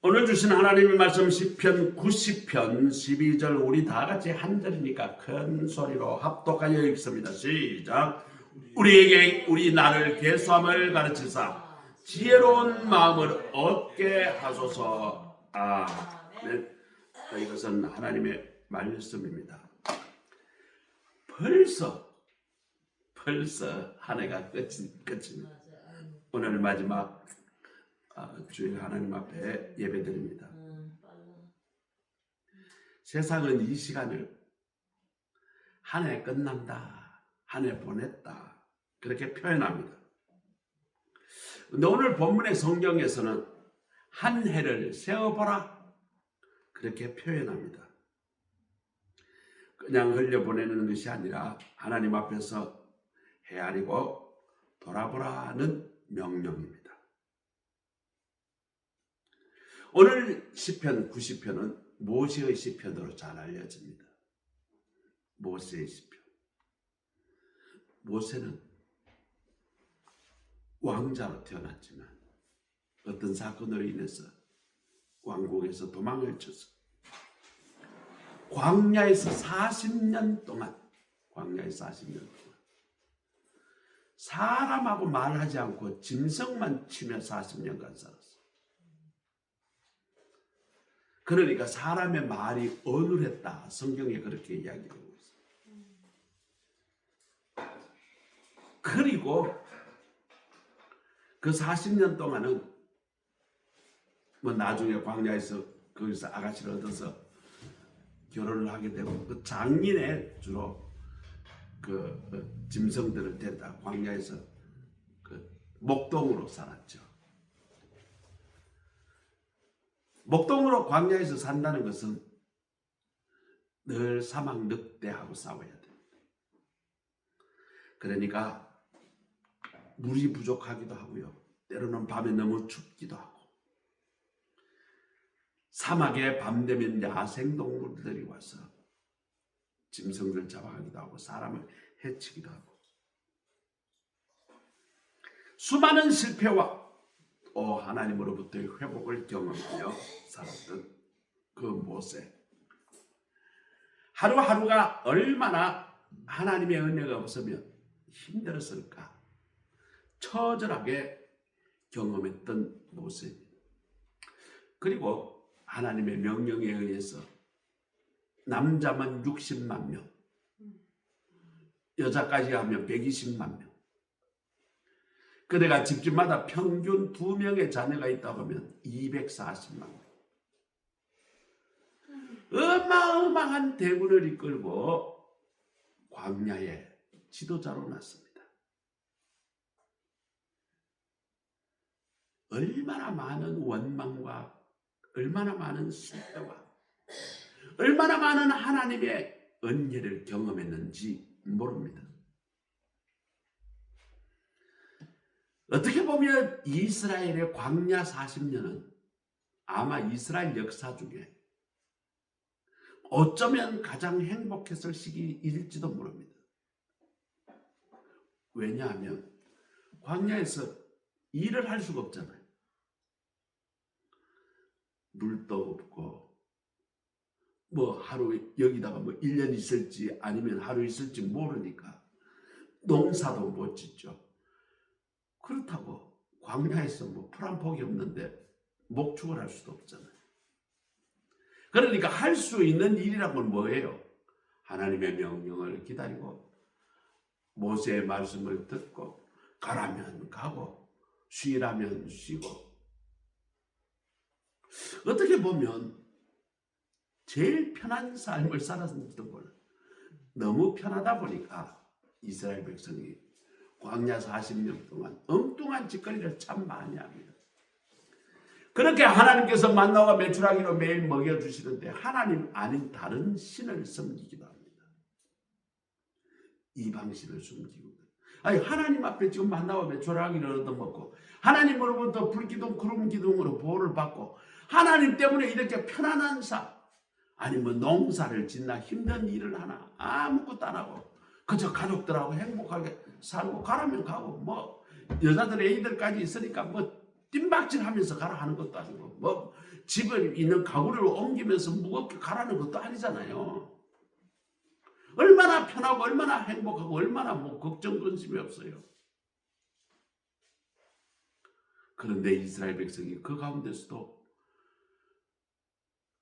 오늘 주신 하나님의 말씀 시편 90편 12절 우리 다 같이 한 절이니까 큰 소리로 합독하여 읽습니다. 시작. 우리에게 우리 나를 계수함을 가르치사 지혜로운 마음을 얻게 하소서. 아멘. 이것은 하나님의 말씀입니다. 벌써 한 해가 끝입니다. 오늘 마지막 주일 하나님 앞에 예배드립니다. 세상은 이 시간을 한 해 끝난다, 한 해 보냈다 그렇게 표현합니다. 근데 오늘 본문의 성경에서는 한 해를 세어보라 그렇게 표현합니다. 그냥 흘려보내는 것이 아니라 하나님 앞에서 헤아리고 돌아보라는 명령입니다. 오늘 시편 90편은 모세의 시편으로 잘 알려집니다. 모세의 시편. 모세는 왕자로 태어났지만 어떤 사건으로 인해서 왕국에서 도망을 쳐서 광야에서 40년 동안 사람하고 말하지 않고 짐승만 치며 40년간 살았어요. 그러니까 사람의 말이 어눌했다. 성경에 그렇게 이야기하고 있어요. 그리고 그 40년 동안은 뭐 나중에 광야에서 거기서 아가씨를 얻어서 결혼을 하게 되고 그 장인의 주로 그 짐승들을 데려다 광야에서 그 목동으로 살았죠. 목동으로 광야에서 산다는 것은 늘 사막 늑대하고 싸워야 됩니다. 그러니까 물이 부족하기도 하고요. 때로는 밤에 너무 춥기도 하고 사막에 밤 되면 야생동물들이 와서 짐승들 잡아가기도 하고 사람을 해치기도 하고 수많은 실패와 하나님으로부터의 회복을 경험하며 살았던 그 모세. 하루하루가 얼마나 하나님의 은혜가 없으면 힘들었을까 처절하게 경험했던 모세. 그리고 하나님의 명령에 의해서 남자만 60만 명, 여자까지 하면 120만 명. 그대가 집집마다 평균 2명의 자녀가 있다고 하면 240만 명. 어마어마한 대군을 이끌고 광야의 지도자로 났습니다. 얼마나 많은 원망과 얼마나 많은 실패와 얼마나 많은 하나님의 은혜를 경험했는지 모릅니다. 어떻게 보면 이스라엘의 광야 40년은 아마 이스라엘 역사 중에 어쩌면 가장 행복했을 시기일지도 모릅니다. 왜냐하면 광야에서 일을 할 수가 없잖아요. 물도 없고 하루 여기다가 1년 있을지 아니면 하루 있을지 모르니까 농사도 못 짓죠. 그렇다고 광야에서 풀 한 폭이 없는데 목축을 할 수도 없잖아요. 그러니까 할 수 있는 일이란 건 뭐예요? 하나님의 명령을 기다리고 모세의 말씀을 듣고 가라면 가고 쉬라면 쉬고. 어떻게 보면 제일 편한 삶을 살았던 걸 너무 편하다 보니까 이스라엘 백성이 광야 40년 동안 엉뚱한 짓거리를 참 많이 합니다. 그렇게 하나님께서 만나와 메추라기로 매일 먹여주시는데 하나님 아닌 다른 신을 섬기기도 합니다. 이방신을 숨기고. 하나님 앞에 지금 만나와 메추라기를 얻어먹고 하나님으로부터 불기둥 구름기둥으로 보호를 받고 하나님 때문에 이렇게 편안한 삶, 아니면 농사를 짓나 힘든 일을 하나 아무것도 안 하고 그저 가족들하고 행복하게 살고 가라면 가고 여자들 애들까지 있으니까 뜀박질하면서 가라 하는 것도 아니고 집에 있는 가구를 옮기면서 무겁게 가라는 것도 아니잖아요. 얼마나 편하고 얼마나 행복하고 얼마나 뭐 걱정 근심이 없어요. 그런데 이스라엘 백성이 그 가운데서도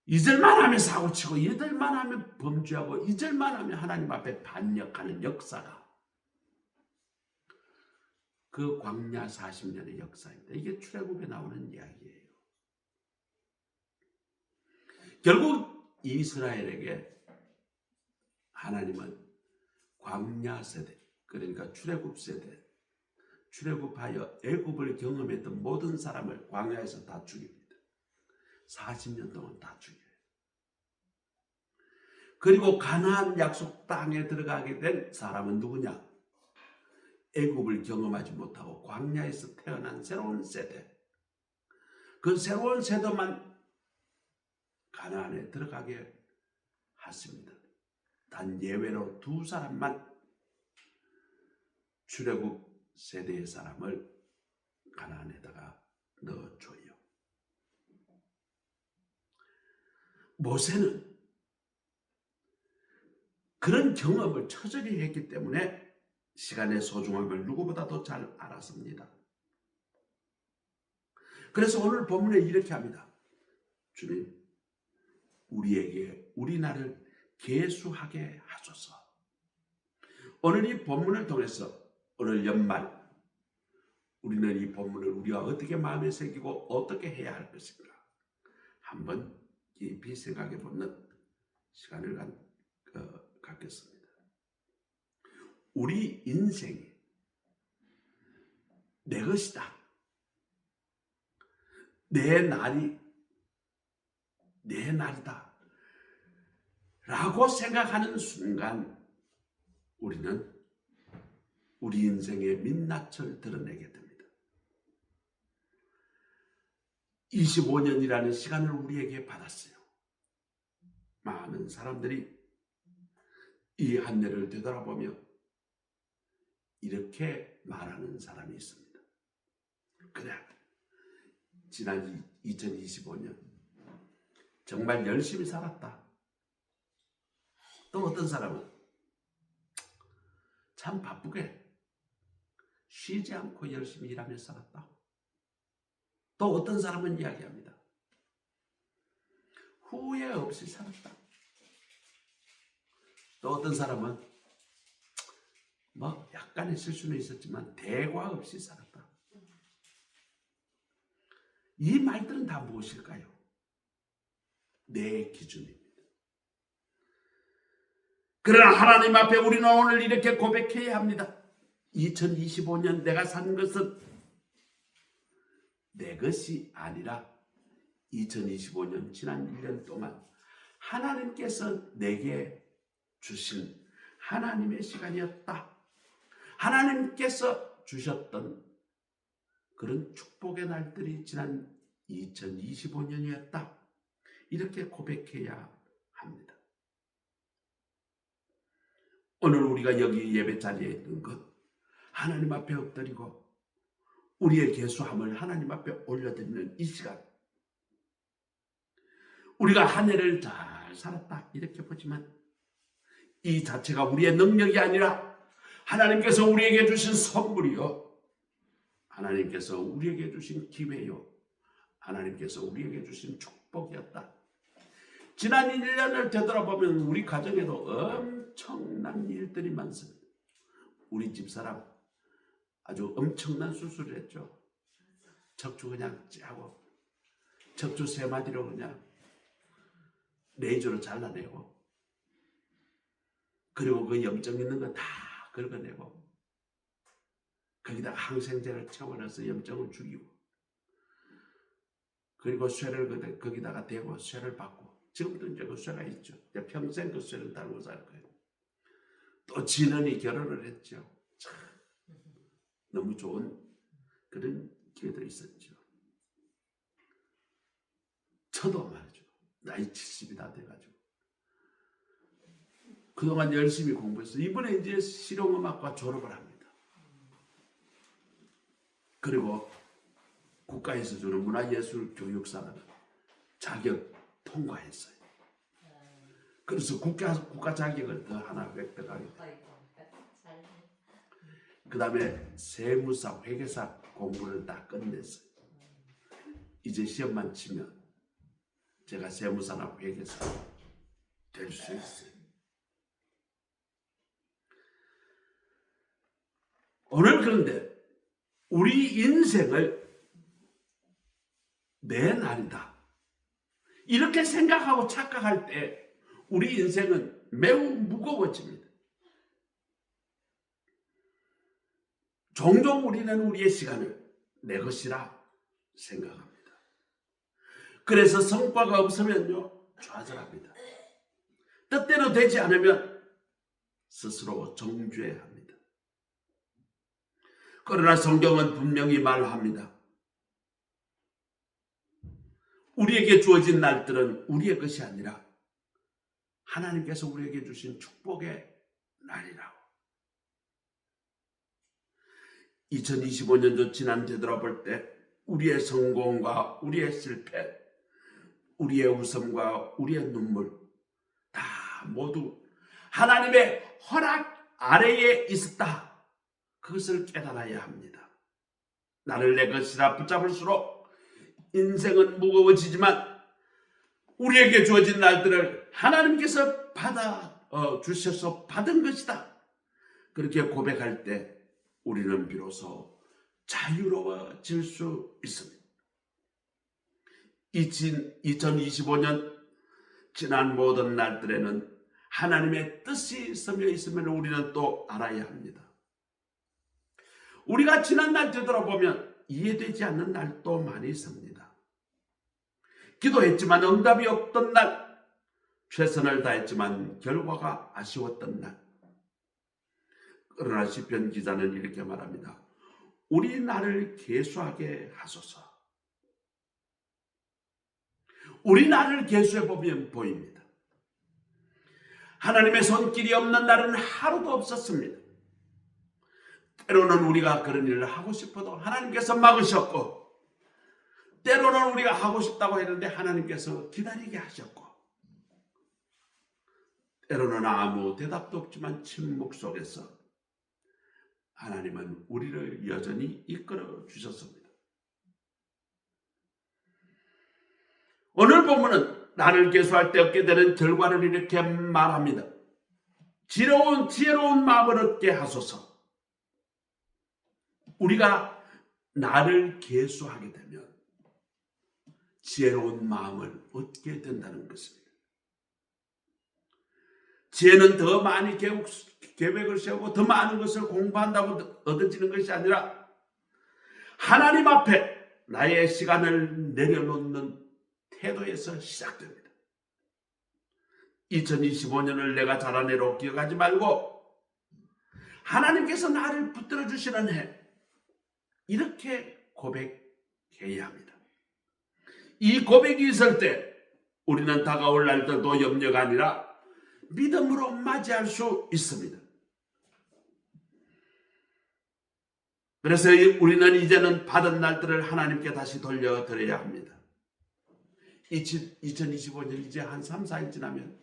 잊을만 하면 사고치고 잊을만 하면 범죄하고 잊을만 하면 하나님 앞에 반역하는 역사가 그 광야 40년의 역사입니다. 이게 출애굽에 나오는 이야기예요. 결국 이스라엘에게 하나님은 광야 세대, 그러니까 출애굽 세대, 출애굽하여 애굽을 경험했던 모든 사람을 광야에서 다 죽입니다. 40년 동안 다 죽여요. 그리고 가나안 약속 땅에 들어가게 된 사람은 누구냐? 애굽을 경험하지 못하고 광야에서 태어난 새로운 세대. 그 새로운 세대만 가나안에 들어가게 하십니다. 단 예외로 두 사람만 출애굽 세대의 사람을 가나안에다가 넣어줘요. 모세는 그런 경험을 처절히 했기 때문에 시간의 소중함을 누구보다도 잘 알았습니다. 그래서 오늘 본문에 이렇게 합니다. 주님, 우리에게 우리 날을 계수하게 하소서. 오늘 이 본문을 통해서 오늘 연말 우리는 이 본문을 우리가 어떻게 마음에 새기고 어떻게 해야 할 것인가 한번 깊이 생각해 보는 시간을 갖겠습니다. 우리 인생이 내 것이다. 내 날이 내 날이다. 라고 생각하는 순간 우리는 우리 인생의 민낯을 드러내게 됩니다. 25년이라는 시간을 우리에게 받았어요. 많은 사람들이 이 한 해를 되돌아보며 이렇게 말하는 사람이 있습니다. 그래, 지난 2025년 정말 열심히 살았다. 또 어떤 사람은 참 바쁘게 쉬지 않고 열심히 일하며 살았다. 또 어떤 사람은 이야기합니다. 후회 없이 살았다. 또 어떤 사람은 뭐 약간의 실수는 있었지만 대과 없이 살았다. 이 말들은 다 무엇일까요? 내 기준입니다. 그러나 하나님 앞에 우리는 오늘 이렇게 고백해야 합니다. 2025년 내가 산 것은 내 것이 아니라 2025년 지난 1년 동안 하나님께서 내게 주신 하나님의 시간이었다. 하나님께서 주셨던 그런 축복의 날들이 지난 2025년이었다. 이렇게 고백해야 합니다. 오늘 우리가 여기 예배 자리에 있는 것 하나님 앞에 엎드리고 우리의 계수함을 하나님 앞에 올려드리는 이 시간, 우리가 한 해를 잘 살았다 이렇게 보지만 이 자체가 우리의 능력이 아니라 하나님께서 우리에게 주신 선물이요, 하나님께서 우리에게 주신 기회요, 하나님께서 우리에게 주신 축복이었다. 지난 1년을 되돌아보면 우리 가정에도 엄청난 일들이 많습니다. 우리 집사람 아주 엄청난 수술을 했죠. 척추 그냥 짜고 척추 3마디로 그냥 레이저로 잘라내고, 그리고 그 염증 있는 거 다 긁어내고 거기다가 항생제를 채워넣어서 염증을 죽이고, 그리고 쇠를 거기다가 대고 쇠를 받고, 지금도 이제 그 쇠가 있죠. 이제 평생 그 쇠를 달고 살 거예요. 또 진원이 결혼을 했죠. 참 너무 좋은 그런 기회도 있었죠. 저도 말이죠. 나이 70이 다 돼가지고 그동안 열심히 공부해서 이번에 이제 실용음악과 졸업을 합니다. 그리고 국가에서 주는 문화예술 교육상을 자격 통과했어요. 그래서 국가 자격을 더 하나 획득하게 돼요. 그 다음에 세무사, 회계사 공부를 다 끝냈어요. 이제 시험만 치면 제가 세무사나 회계사 될 수 있어요. 오늘 그런데 우리 인생을 내 날이다 이렇게 생각하고 착각할 때 우리 인생은 매우 무거워집니다. 종종 우리는 우리의 시간을 내 것이라 생각합니다. 그래서 성과가 없으면요 좌절합니다. 뜻대로 되지 않으면 스스로 정죄해야 합니다. 그러나 성경은 분명히 말합니다. 우리에게 주어진 날들은 우리의 것이 아니라 하나님께서 우리에게 주신 축복의 날이라고. 2025년도 지난 되돌아볼 때 우리의 성공과 우리의 실패, 우리의 웃음과 우리의 눈물 다 모두 하나님의 허락 아래에 있었다. 그것을 깨달아야 합니다. 나를 내 것이라 붙잡을수록 인생은 무거워지지만 우리에게 주어진 날들을 하나님께서 주셔서 받은 것이다. 그렇게 고백할 때 우리는 비로소 자유로워질 수 있습니다. 2025년 지난 모든 날들에는 하나님의 뜻이 서며 있음을 우리는 또 알아야 합니다. 우리가 지난 날 되돌아보면 이해되지 않는 날도 많이 있습니다. 기도했지만 응답이 없던 날, 최선을 다했지만 결과가 아쉬웠던 날. 그러나 시편 기자는 이렇게 말합니다. 우리 나를 계수하게 하소서. 우리 나를 계수해 보면 보입니다. 하나님의 손길이 없는 날은 하루도 없었습니다. 때로는 우리가 그런 일을 하고 싶어도 하나님께서 막으셨고, 때로는 우리가 하고 싶다고 했는데 하나님께서 기다리게 하셨고, 때로는 아무 대답도 없지만 침묵 속에서 하나님은 우리를 여전히 이끌어 주셨습니다. 오늘 본문은 나를 계수할 때 얻게 되는 결과를 이렇게 말합니다. 지혜로운 마음을 얻게 하소서. 우리가 나를 계수하게 되면 지혜로운 마음을 얻게 된다는 것입니다. 지혜는 더 많이 계획을 세우고 더 많은 것을 공부한다고 얻어지는 것이 아니라 하나님 앞에 나의 시간을 내려놓는 태도에서 시작됩니다. 2025년을 내가 자라내로 기억하지 말고 하나님께서 나를 붙들어 주시는 해, 이렇게 고백해야 합니다. 이 고백이 있을 때 우리는 다가올 날들도 염려가 아니라 믿음으로 맞이할 수 있습니다. 그래서 우리는 이제는 받은 날들을 하나님께 다시 돌려드려야 합니다. 2025년 이제 한 3, 4일 지나면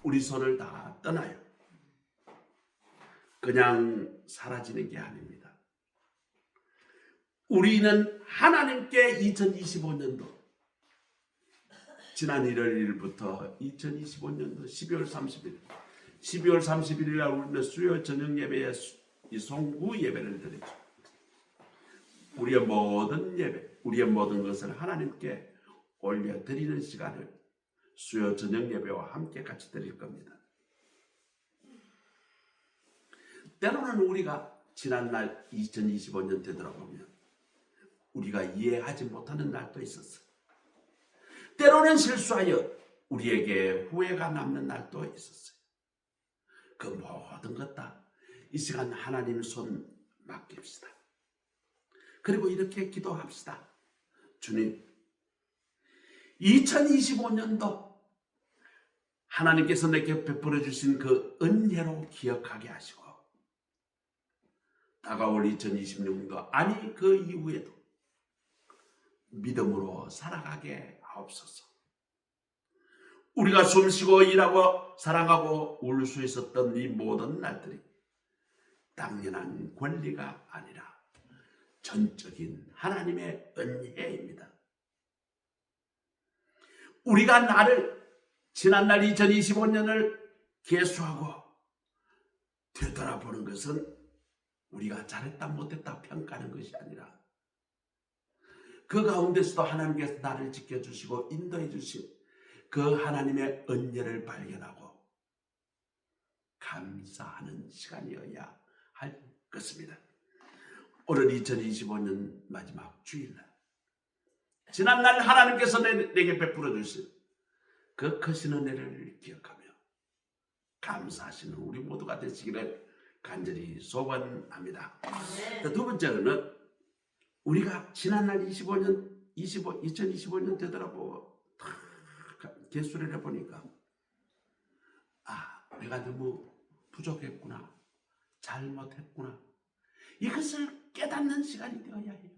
우리 손을 다 떠나요. 그냥 사라지는 게 아닙니다. 우리는 하나님께 2025년도 지난 1월 1일부터 2025년도 12월 30일 날 우리는 수요 저녁 예배에 이 송구 예배를 드리죠. 우리의 모든 예배, 우리의 모든 것을 하나님께 올려드리는 시간을 수요 저녁 예배와 함께 같이 드릴 겁니다. 때로는 우리가 지난날 2025년 되돌아보면 우리가 이해하지 못하는 날도 있었어요. 때로는 실수하여 우리에게 후회가 남는 날도 있었어요. 그 모든 것 다 이 시간 하나님 손 맡깁시다. 그리고 이렇게 기도합시다. 주님, 2025년도 하나님께서 내게 베풀어 주신 그 은혜로 기억하게 하시고 다가올 2026년도 아니 그 이후에도 믿음으로 살아가게 하옵소서. 우리가 숨쉬고 일하고 사랑하고 울 수 있었던 이 모든 날들이 당연한 권리가 아니라 전적인 하나님의 은혜입니다. 우리가 지난날 2025년을 계수하고 되돌아보는 것은 우리가 잘했다 못했다 평가하는 것이 아니라 그 가운데서도 하나님께서 나를 지켜주시고 인도해 주신 그 하나님의 은혜를 발견하고 감사하는 시간이어야 할 것입니다. 오늘 2025년 마지막 주일날, 지난날 하나님께서 내게 베풀어 주신 그 크신 은혜를 기억하며 감사하시는 우리 모두가 되시기를 간절히 소원합니다. 두 번째로는 우리가 지난날 2025년 되돌아보고 개수를 해보니까 내가 너무 부족했구나, 잘못했구나, 이것을 깨닫는 시간이 되어야 해요.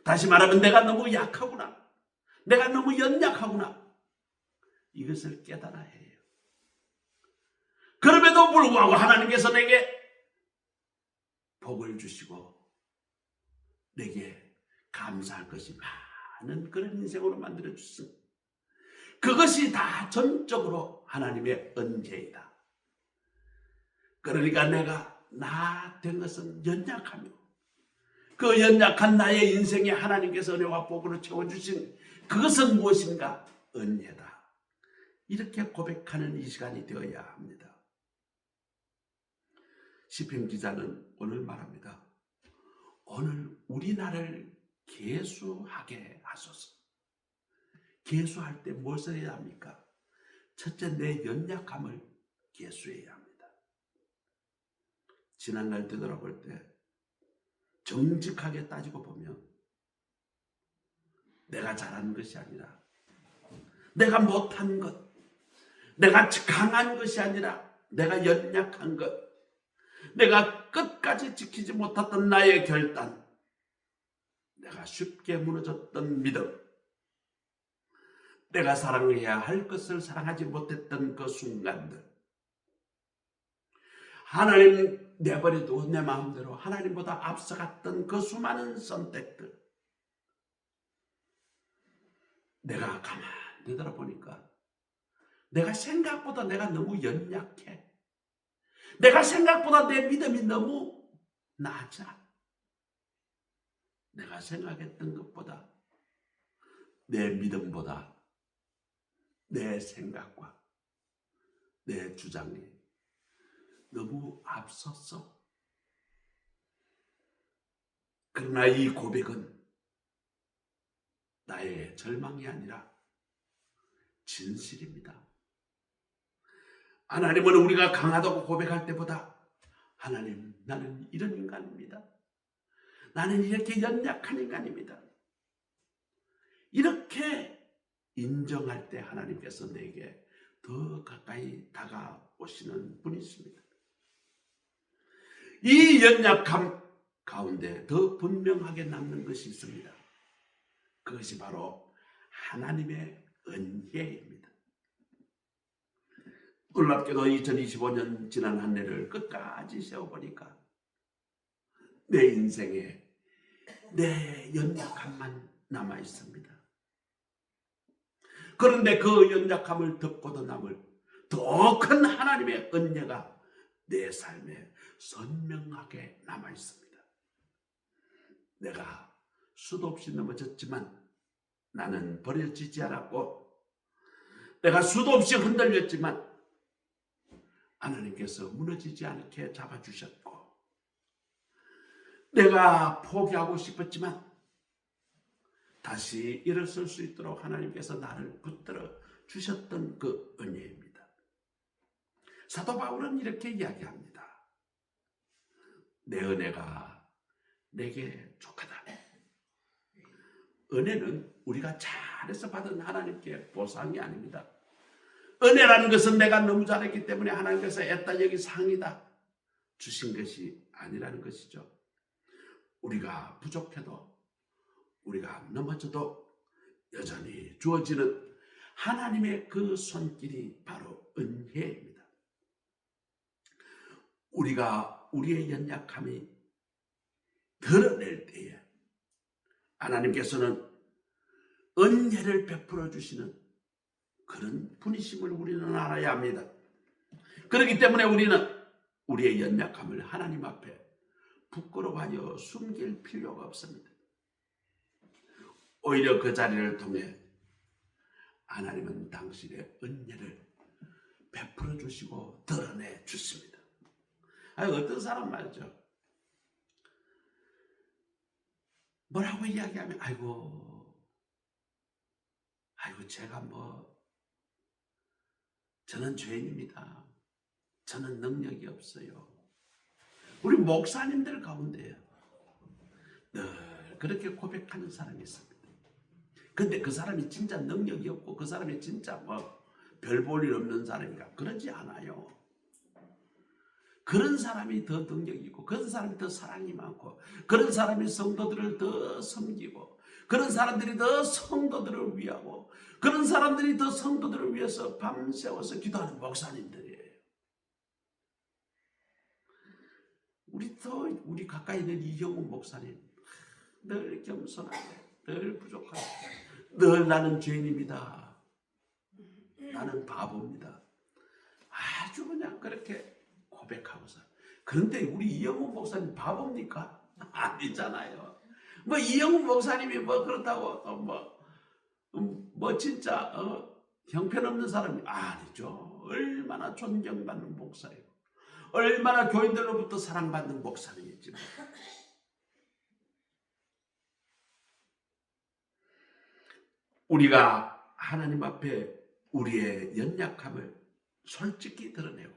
다시 말하면 내가 너무 약하구나, 내가 너무 연약하구나, 이것을 깨달아야 해요. 그럼에도 불구하고 하나님께서 내게 복을 주시고 내게 감사할 것이 많은 그런 인생으로 만들어 주신, 그것이 다 전적으로 하나님의 은혜이다. 그러니까 내가 나 된 것은 연약하며 그 연약한 나의 인생에 하나님께서 은혜와 복으로 채워주신 그것은 무엇인가? 은혜다. 이렇게 고백하는 이 시간이 되어야 합니다. 시편 기자는 오늘 말합니다. 오늘 우리나라를 계수하게 하소서. 계수할 때 무엇을 해야 합니까? 첫째, 내 연약함을 계수해야 합니다. 지난날 되돌아볼 때 정직하게 따지고 보면 내가 잘한 것이 아니라, 내가 못한 것, 내가 강한 것이 아니라 내가 연약한 것, 내가 끝까지 지키지 못했던 나의 결단, 내가 쉽게 무너졌던 믿음, 내가 사랑해야 할 것을 사랑하지 못했던 그 순간들, 하나님 내버려도 내 마음대로 하나님보다 앞서갔던 그 수많은 선택들, 내가 가만히 되돌아보니까 내가 생각보다 내가 너무 연약해. 내가 생각보다 내 믿음이 너무 낮아. 내가 생각했던 것보다, 내 믿음보다 내 생각과 내 주장이 너무 앞섰어. 그러나 이 고백은 나의 절망이 아니라 진실입니다. 하나님은 우리가 강하다고 고백할 때보다, 하나님, 나는 이런 인간입니다, 나는 이렇게 연약한 인간입니다, 이렇게 인정할 때 하나님께서 내게 더 가까이 다가오시는 분이십니다. 이 연약함 가운데 더 분명하게 남는 것이 있습니다. 그것이 바로 하나님의 은혜입니다. 놀랍게도 2025년 지난 한 해를 끝까지 세워보니까 내 인생에 내 연약함만 남아 있습니다. 그런데 그 연약함을 덮고도 남을 더 큰 하나님의 은혜가 내 삶에 선명하게 남아 있습니다. 내가 수도 없이 넘어졌지만 나는 버려지지 않았고, 내가 수도 없이 흔들렸지만 하나님께서 무너지지 않게 잡아주셨고, 내가 포기하고 싶었지만 다시 일어설 수 있도록 하나님께서 나를 붙들어 주셨던 그 은혜입니다. 사도 바울은 이렇게 이야기합니다. 내 은혜가 내게 족하다. 은혜는 우리가 잘해서 받은 하나님께 보상이 아닙니다. 은혜라는 것은 내가 너무 잘했기 때문에 하나님께서 애따 여기 상이다 주신 것이 아니라는 것이죠. 우리가 부족해도, 우리가 넘어져도 여전히 주어지는 하나님의 그 손길이 바로 은혜입니다. 우리가 우리의 연약함이 드러낼 때에 하나님께서는 은혜를 베풀어 주시는 그런 분이심을 우리는 알아야 합니다. 그렇기 때문에 우리는 우리의 연약함을 하나님 앞에 부끄러워하여 숨길 필요가 없습니다. 오히려 그 자리를 통해 하나님은 당신의 은혜를 베풀어 주시고 드러내 주십니다. 어떤 사람 말이죠. 뭐라고 이야기하면 아이고 제가 저는 죄인입니다. 저는 능력이 없어요. 우리 목사님들 가운데 늘 그렇게 고백하는 사람이 있습니다. 근데 그 사람이 진짜 능력이 없고 그 사람이 진짜 별 볼 일 없는 사람이라 그러지 않아요. 그런 사람이 더 능력이 있고 그런 사람이 더 사랑이 많고 그런 사람이 성도들을 더 섬기고 그런 사람들이 더 성도들을 위하고 그런 사람들이 더 성도들을 위해서 밤새워서 기도하는 목사님들이에요. 우리 가까이 있는 이경훈 목사님 늘 겸손하게 늘 부족하게 늘 나는 죄인입니다. 나는 바보입니다. 아주 그냥 그렇게 고백하고서. 그런데 우리 이영훈 목사님 바보입니까? 아니잖아요. 이영훈 목사님이 그렇다고 진짜 형편없는 사람이 아니죠. 얼마나 존경받는 목사예요. 얼마나 교인들로부터 사랑받는 목사님이지만 우리가 하나님 앞에 우리의 연약함을 솔직히 드러내고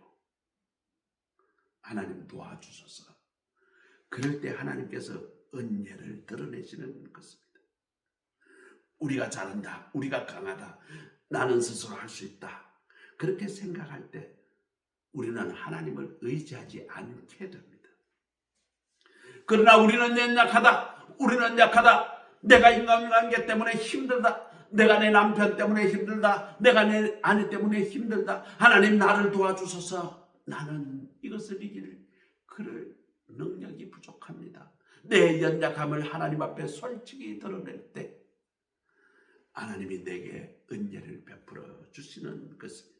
하나님 도와주셔서 그럴 때 하나님께서 은혜를 드러내시는 것입니다. 우리가 잘한다, 우리가 강하다, 나는 스스로 할 수 있다 그렇게 생각할 때 우리는 하나님을 의지하지 않게 됩니다. 그러나 우리는 우리는 약하다, 내가 인간관계 때문에 힘들다, 내가 내 남편 때문에 힘들다, 내가 내 아내 때문에 힘들다, 하나님 나를 도와주셔서 나는 이것을 이길 그럴 능력이 부족합니다. 내 연약함을 하나님 앞에 솔직히 드러낼 때 하나님이 내게 은혜를 베풀어 주시는 것입니다.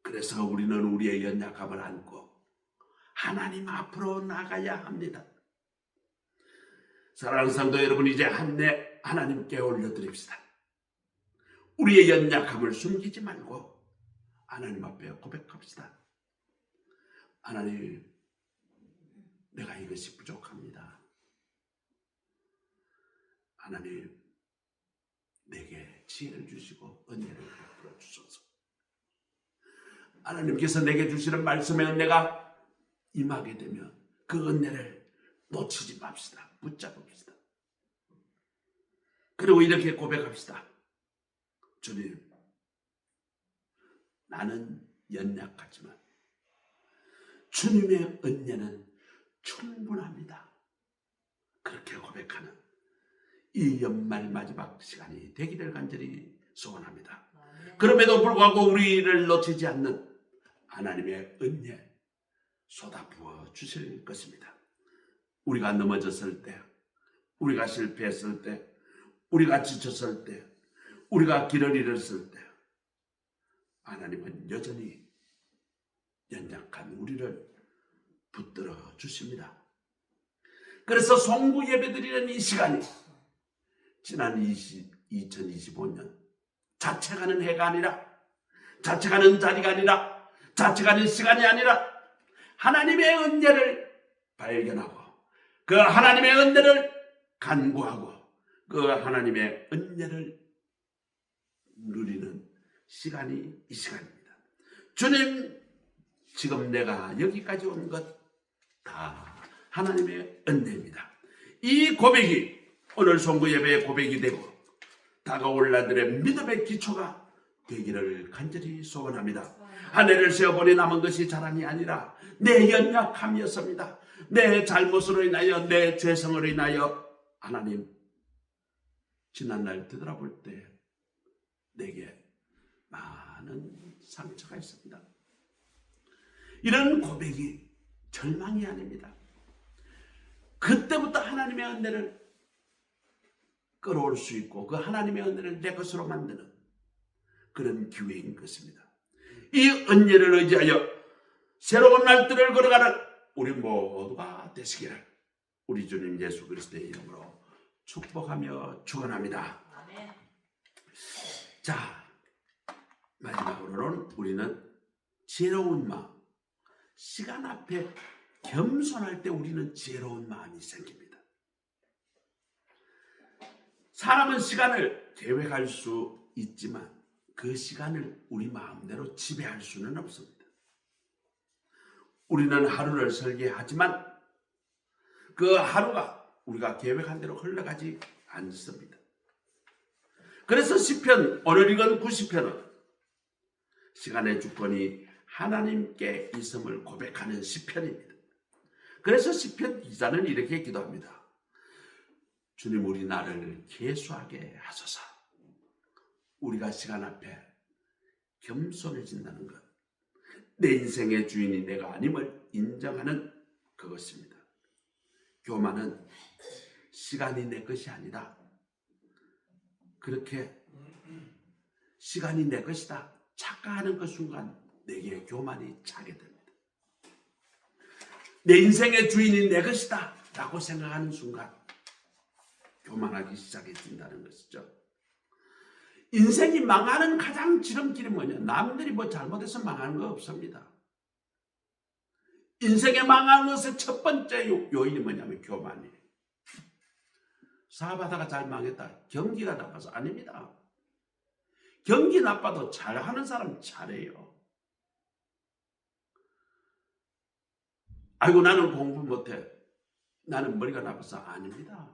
그래서 우리는 우리의 연약함을 안고 하나님 앞으로 나가야 합니다. 사랑하는 성도 여러분, 이제 하나님께 올려드립시다. 우리의 연약함을 숨기지 말고 하나님 앞에 고백합시다. 하나님, 내가 이것이 부족합니다. 하나님, 내게 지혜를 주시고 은혜를 베풀어 주소서. 하나님께서 내게 주시는 말씀의 은혜가 임하게 되면 그 은혜를 놓치지 맙시다. 붙잡읍시다. 그리고 이렇게 고백합시다. 주님, 나는 연약하지만 주님의 은혜는 충분합니다. 그렇게 고백하는 이 연말 마지막 시간이 되기를 간절히 소원합니다. 그럼에도 불구하고 우리를 놓치지 않는 하나님의 은혜 쏟아부어 주실 것입니다. 우리가 넘어졌을 때, 우리가 실패했을 때, 우리가 지쳤을 때, 우리가 길을 잃었을 때 하나님은 여전히 연약한 우리를 붙들어 주십니다. 그래서 송구 예배드리는 이 시간이 지난 2025년 자책하는 해가 아니라, 자책하는 자리가 아니라, 자책하는 시간이 아니라 하나님의 은혜를 발견하고 그 하나님의 은혜를 간구하고 그 하나님의 은혜를 누리는 시간이 이 시간입니다. 주님, 지금 내가 여기까지 온 것 다 하나님의 은혜입니다. 이 고백이 오늘 송구 예배의 고백이 되고 다가올 날들의 믿음의 기초가 되기를 간절히 소원합니다. 한 해를 세어보니 남은 것이 자랑이 아니라 내 연약함이었습니다. 내 잘못으로 인하여, 내 죄성으로 인하여 하나님, 지난날 되돌아볼 때 내게 많은 상처가 있습니다. 이런 고백이 절망이 아닙니다. 그때부터 하나님의 은혜를 끌어올 수 있고 그 하나님의 은혜를 내 것으로 만드는 그런 기회인 것입니다. 이 은혜를 의지하여 새로운 날들을 걸어가는 우리 모두가 되시기를 우리 주님 예수 그리스도의 이름으로 축복하며 축원합니다. 아멘. 자, 마지막으로는 우리는 지혜로운 마음, 시간 앞에 겸손할 때 우리는 지혜로운 마음이 생깁니다. 사람은 시간을 계획할 수 있지만 그 시간을 우리 마음대로 지배할 수는 없습니다. 우리는 하루를 설계하지만 그 하루가 우리가 계획한 대로 흘러가지 않습니다. 그래서 시편, 오늘 읽은 90편은 시간의 주권이 하나님께 있음을 고백하는 시편입니다. 그래서 시편 기자는 이렇게 기도합니다. 주님, 우리 나를 계수하게 하소서. 우리가 시간 앞에 겸손해진다는 것, 내 인생의 주인이 내가 아님을 인정하는 그것입니다. 교만은 시간이 내 것이 아니다. 그렇게 시간이 내 것이다 착각하는 그 순간 내게 교만이 차게 됩니다. 내 인생의 주인이 내 것이다 라고 생각하는 순간 교만하기 시작해진다는 것이죠. 인생이 망하는 가장 지름길이 뭐냐? 남들이 뭐 잘못해서 망하는 거 없습니다. 인생에 망하는 것의 첫 번째 요인이 뭐냐면 교만이에요. 사업하다가 잘 망했다. 경기가 나빠서 아닙니다. 경기 나빠도 잘하는 사람 잘해요. 아이고 나는 공부 못해. 나는 머리가 나빠서 아닙니다.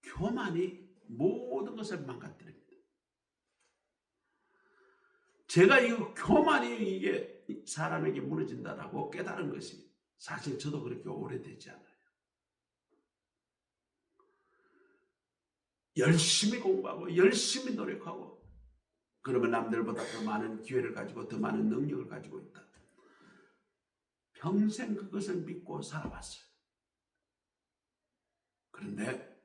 교만이 모든 것을 망가뜨립니다. 제가 이 교만이 이게 사람에게 무너진다라고 깨달은 것이 사실 저도 그렇게 오래되지 않아요. 열심히 공부하고 열심히 노력하고 그러면 남들보다 더 많은 기회를 가지고 더 많은 능력을 가지고 있다. 평생 그것을 믿고 살아왔어요. 그런데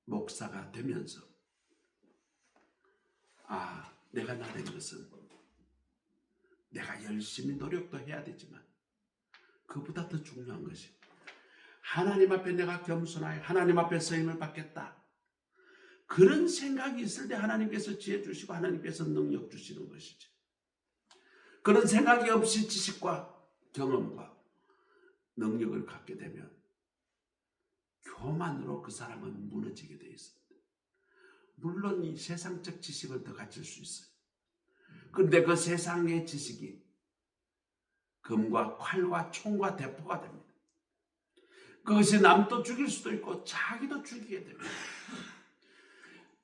목사가 되면서 내가 나된 것은 내가 열심히 노력도 해야 되지만 그보다 더 중요한 것이 하나님 앞에 내가 겸손하여 하나님 앞에 쓰임을 받겠다. 그런 생각이 있을 때 하나님께서 지혜 주시고 하나님께서 능력 주시는 것이죠. 그런 생각이 없이 지식과 경험과 능력을 갖게 되면 교만으로 그 사람은 무너지게 되어 있습니다. 물론 이 세상적 지식을 더 가질 수 있어요. 그런데 그 세상의 지식이 금과 칼과 총과 대포가 됩니다. 그것이 남도 죽일 수도 있고 자기도 죽이게 됩니다.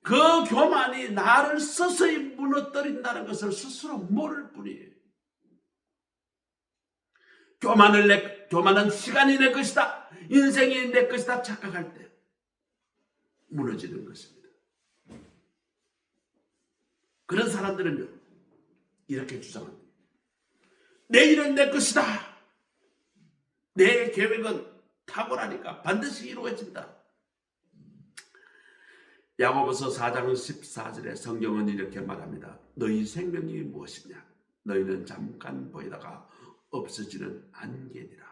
그 교만이 나를 서서히 무너뜨린다는 것을 스스로 모를 뿐이에요. 교만은 시간이 내 것이다. 인생이 내 것이다 착각할 때 무너지는 것입니다. 그런 사람들은요 이렇게 주장합니다. 내일은 내 것이다. 내 계획은 탁월하니까 반드시 이루어진다. 야고보서 4장 14절에 성경은 이렇게 말합니다. 너희 생명이 무엇이냐? 너희는 잠깐 보이다가 없어지는 안개니라.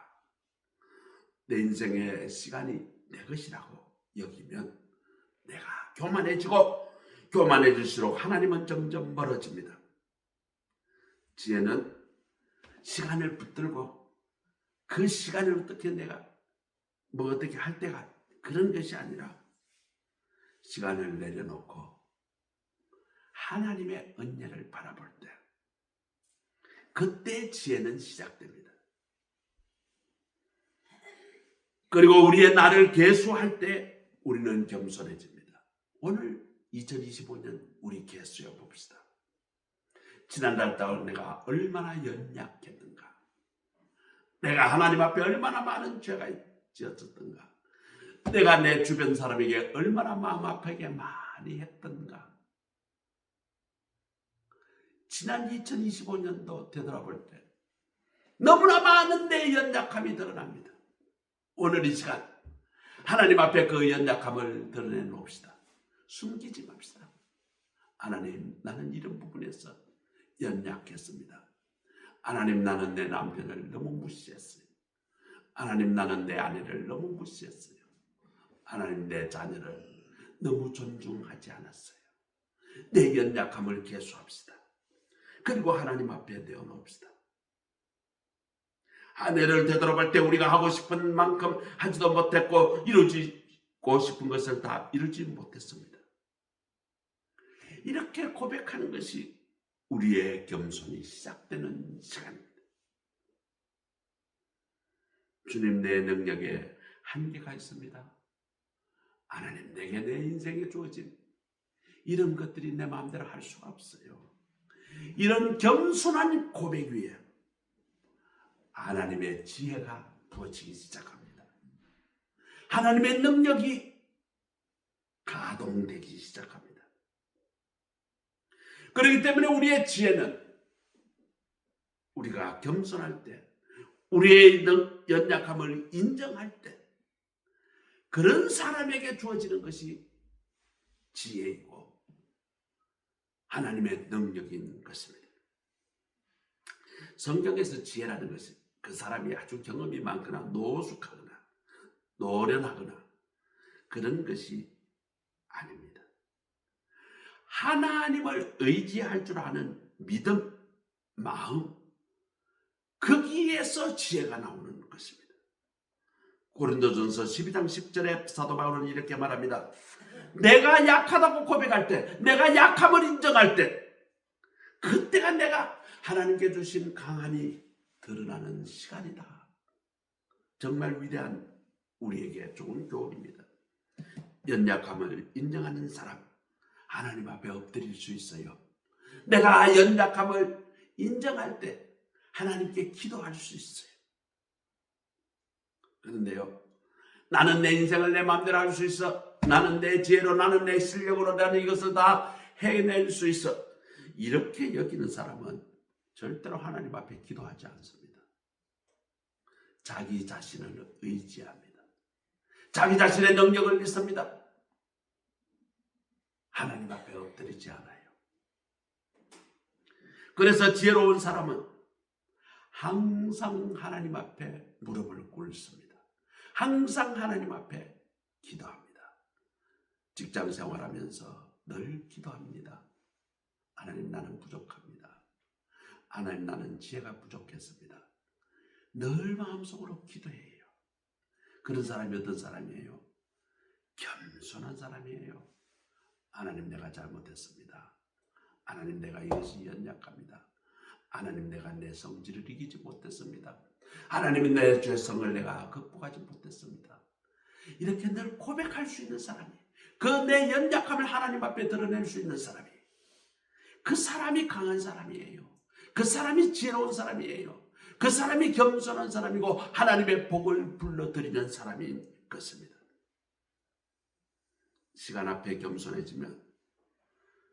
내 인생의 시간이 내 것이라고 여기면 내가 교만해질수록 하나님은 점점 멀어집니다. 지혜는 시간을 붙들고 그 시간을 어떻게 내가 어떻게 할 때가 그런 것이 아니라 시간을 내려놓고 하나님의 은혜를 바라볼 때 그때 지혜는 시작됩니다. 그리고 우리의 나를 계수할 때 우리는 겸손해집니다. 오늘 2025년 우리 계수해 봅시다. 지난달 동안 내가 얼마나 연약했는가. 내가 하나님 앞에 얼마나 많은 죄가 지었었던가? 내가 내 주변 사람에게 얼마나 마음 아프게 많이 했던가? 지난 2025년도 되돌아볼 때 너무나 많은 내 연약함이 드러납니다. 오늘 이 시간 하나님 앞에 그 연약함을 드러내놓읍시다. 숨기지 맙시다. 하나님, 나는 이런 부분에서 연약했습니다. 하나님, 나는 내 남편을 너무 무시했어요. 하나님, 나는 내 아내를 너무 무시했어요. 하나님, 내 자녀를 너무 존중하지 않았어요. 내 연약함을 개수합시다. 그리고 하나님 앞에 내어놓읍시다. 아내를 되돌아볼 때 우리가 하고 싶은 만큼 하지도 못했고 이루고 싶은 것을 다 이루지 못했습니다. 이렇게 고백하는 것이 우리의 겸손이 시작되는 시간입니다. 주님, 내 능력에 한계가 있습니다. 하나님, 내게 내 인생에 주어진 이런 것들이 내 마음대로 할 수가 없어요. 이런 겸손한 고백 위에 하나님의 지혜가 부어지기 시작합니다. 하나님의 능력이 가동되기 시작합니다. 그렇기 때문에 우리의 지혜는 우리가 겸손할 때, 우리의 연약함을 인정할 때, 그런 사람에게 주어지는 것이 지혜이고 하나님의 능력인 것입니다. 성경에서 지혜라는 것이 그 사람이 아주 경험이 많거나 노숙하거나 노련하거나 그런 것이 아닙니다. 하나님을 의지할 줄 아는 믿음, 마음, 거기에서 지혜가 나오는 것입니다. 고린도전서 12장 10절에 사도 바울은 이렇게 말합니다. 내가 약하다고 고백할 때, 내가 약함을 인정할 때, 그때가 내가 하나님께 주신 강함이 드러나는 시간이다. 정말 위대한 우리에게 좋은 교훈입니다. 연약함을 인정하는 사람, 하나님 앞에 엎드릴 수 있어요. 내가 연약함을 인정할 때 하나님께 기도할 수 있어요. 그런데요, 나는 내 인생을 내 마음대로 할 수 있어. 나는 내 지혜로, 나는 내 실력으로 나는 이것을 다 해낼 수 있어. 이렇게 여기는 사람은 절대로 하나님 앞에 기도하지 않습니다. 자기 자신을 의지합니다. 자기 자신의 능력을 믿습니다. 하나님 앞에 엎드리지 않아요. 그래서 지혜로운 사람은 항상 하나님 앞에 무릎을 꿇습니다. 항상 하나님 앞에 기도합니다. 직장 생활하면서 늘 기도합니다. 하나님, 나는 부족합니다. 하나님, 나는 지혜가 부족했습니다. 늘 마음속으로 기도해요. 그런 사람이 어떤 사람이에요? 겸손한 사람이에요. 하나님, 내가 잘못했습니다. 하나님, 내가 이것이 연약합니다. 하나님, 내가 내 성질을 이기지 못했습니다. 하나님, 내 죄성을 내가 극복하지 못했습니다. 이렇게 늘 고백할 수 있는 사람이, 그 내 연약함을 하나님 앞에 드러낼 수 있는 사람이, 그 사람이 강한 사람이에요. 그 사람이 지혜로운 사람이에요. 그 사람이 겸손한 사람이고 하나님의 복을 불러들이는 사람인 것입니다. 시간 앞에 겸손해지면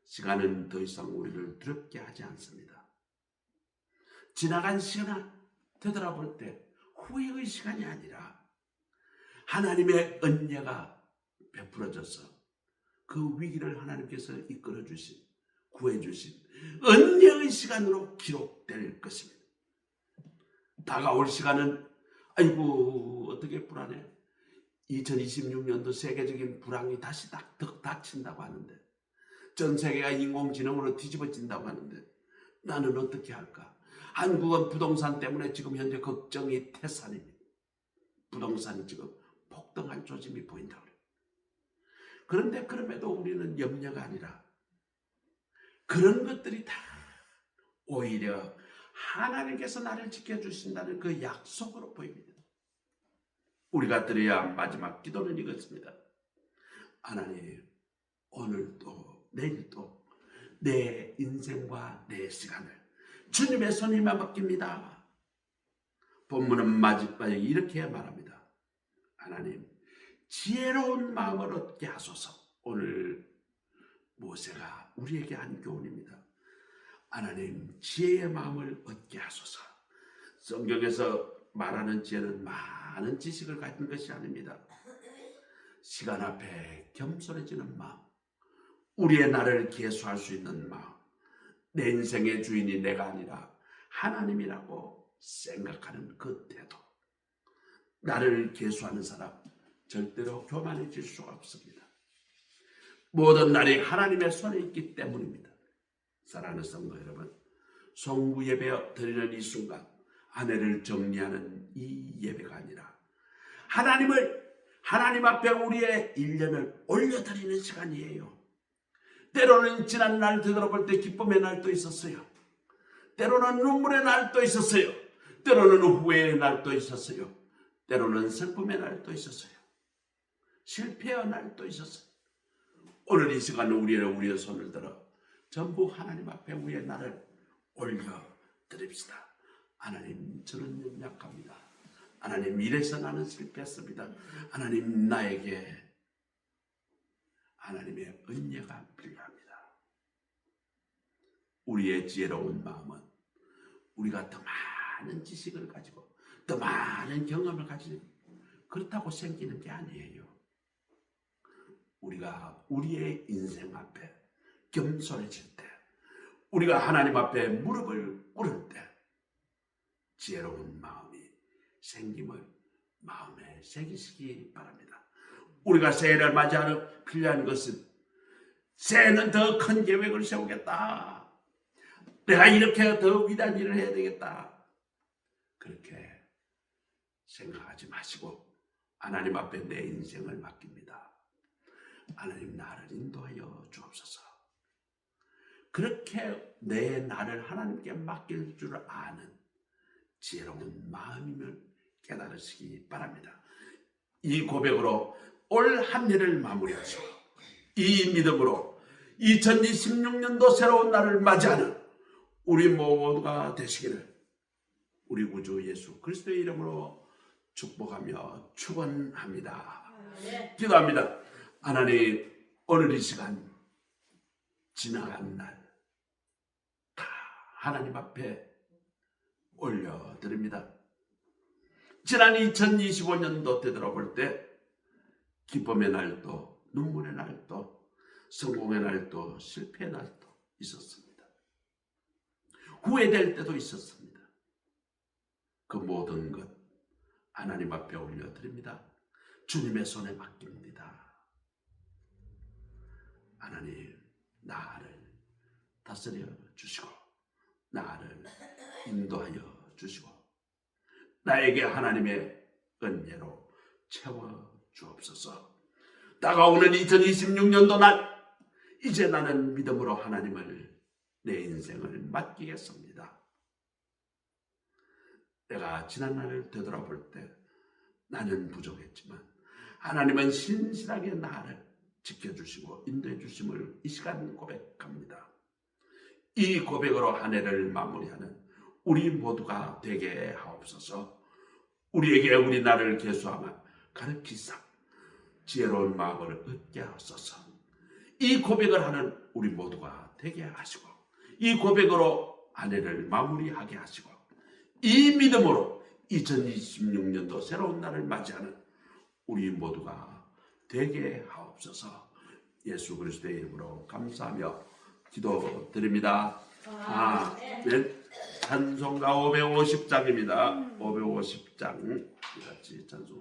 시간은 더 이상 우리를 두렵게 하지 않습니다. 지나간 시간 되돌아볼 때 후회의 시간이 아니라 하나님의 은혜가 베풀어져서 그 위기를 하나님께서 이끌어주신, 구해주신 은혜의 시간으로 기록될 것입니다. 다가올 시간은 아이고 어떻게 불안해. 2026년도 세계적인 불황이 다시 닥친다고 하는데, 전 세계가 인공지능으로 뒤집어진다고 하는데 나는 어떻게 할까? 한국은 부동산 때문에 지금 현재 걱정이 태산입니다. 부동산이 지금 폭등할 조짐이 보인다고 그래요. 그런데 그럼에도 우리는 염려가 아니라 그런 것들이 다 오히려 하나님께서 나를 지켜주신다는 그 약속으로 보입니다. 우리가 드려야 할 마지막 기도는 이것입니다. 하나님, 오늘도 내일도 내 인생과 내 시간을 주님의 손에만 맡깁니다. 본문은 마지막에 이렇게 말합니다. 하나님 지혜로운 마음을 얻게 하소서. 오늘 모세가 우리에게 한 교훈입니다. 하나님 지혜의 마음을 얻게 하소서. 성경에서 말하는 지혜는 많은 지식을 가진 것이 아닙니다. 시간 앞에 겸손해지는 마음, 우리의 나를 계수할 수 있는 마음, 내 인생의 주인이 내가 아니라 하나님이라고 생각하는 그 태도. 나를 계수하는 사람 절대로 교만해질 수가 없습니다. 모든 날이 하나님의 손에 있기 때문입니다. 사랑하는 성도 여러분, 성부 예배 드리는 이 순간 아내를 정리하는 이 예배가 아니라 하나님 앞에 우리의 일년을 올려드리는 시간이에요. 때로는 지난 날 되돌아볼 때 기쁨의 날도 있었어요. 때로는 눈물의 날도 있었어요. 때로는 후회의 날도 있었어요. 때로는 슬픔의 날도 있었어요. 실패의 날도 있었어요. 오늘 이 시간 우리의 손을 들어 전부 하나님 앞에 우리의 나를 올려드립시다. 하나님, 저는 연약합니다. 하나님, 이래서 나는 실패했습니다. 하나님, 나에게 하나님의 은혜가 필요합니다. 우리의 지혜로운 마음은 우리가 더 많은 지식을 가지고 더 많은 경험을 가지고 그렇다고 생기는 게 아니에요. 우리가 우리의 인생 앞에 겸손해질 때, 우리가 하나님 앞에 무릎을 꿇을 때 지혜로운 마음이 생김을 마음에 새기시기 바랍니다. 우리가 새해를 맞이하는 필요한 것은 새해는 더 큰 계획을 세우겠다. 내가 이렇게 더 위대한 일을 해야 되겠다. 그렇게 생각하지 마시고 하나님 앞에 내 인생을 맡깁니다. 하나님, 나를 인도하여 주옵소서. 그렇게 내 나를 하나님께 맡길 줄 아는 지혜로운 마음임을 깨달으시기 바랍니다. 이 고백으로 올 한 해를 마무리하시고 이 믿음으로 2026년도 새로운 날을 맞이하는 우리 모두가 되시기를 우리 구주 예수 그리스도의 이름으로 축복하며 축원합니다. 기도합니다. 하나님, 오늘 이 시간 지나간 날 다 하나님 앞에 올려드립니다. 지난 2025년도 되돌아볼 때 기쁨의 날도 눈물의 날도 성공의 날도 실패의 날도 있었습니다. 후회될 때도 있었습니다. 그 모든 것 하나님 앞에 올려드립니다. 주님의 손에 맡깁니다. 하나님, 나를 다스려 주시고 나를 인도하여 주시고 나에게 하나님의 은혜로 채워 주옵소서. 다가오는 2026년도 날 이제 나는 믿음으로 하나님을 내 인생을 맡기겠습니다. 내가 지난 날을 되돌아볼 때 나는 부족했지만 하나님은 신실하게 나를 지켜주시고 인도해 주심을 이 시간 고백합니다. 이 고백으로 한 해를 마무리하는 우리 모두가 되게 하옵소서. 우리에게 우리 나를 계수하며 가르치사 지혜로운 마음을 얻게 하소서. 이 고백을 하는 우리 모두가 되게 하시고 이 고백으로 한 해를 마무리하게 하시고 이 믿음으로 2026년도 새로운 날을 맞이하는 우리 모두가 되게 하옵소서. 예수 그리스도의 이름으로 감사하며 기도드립니다. 아멘. 찬송가 550장입니다. 550장 같이 찬송.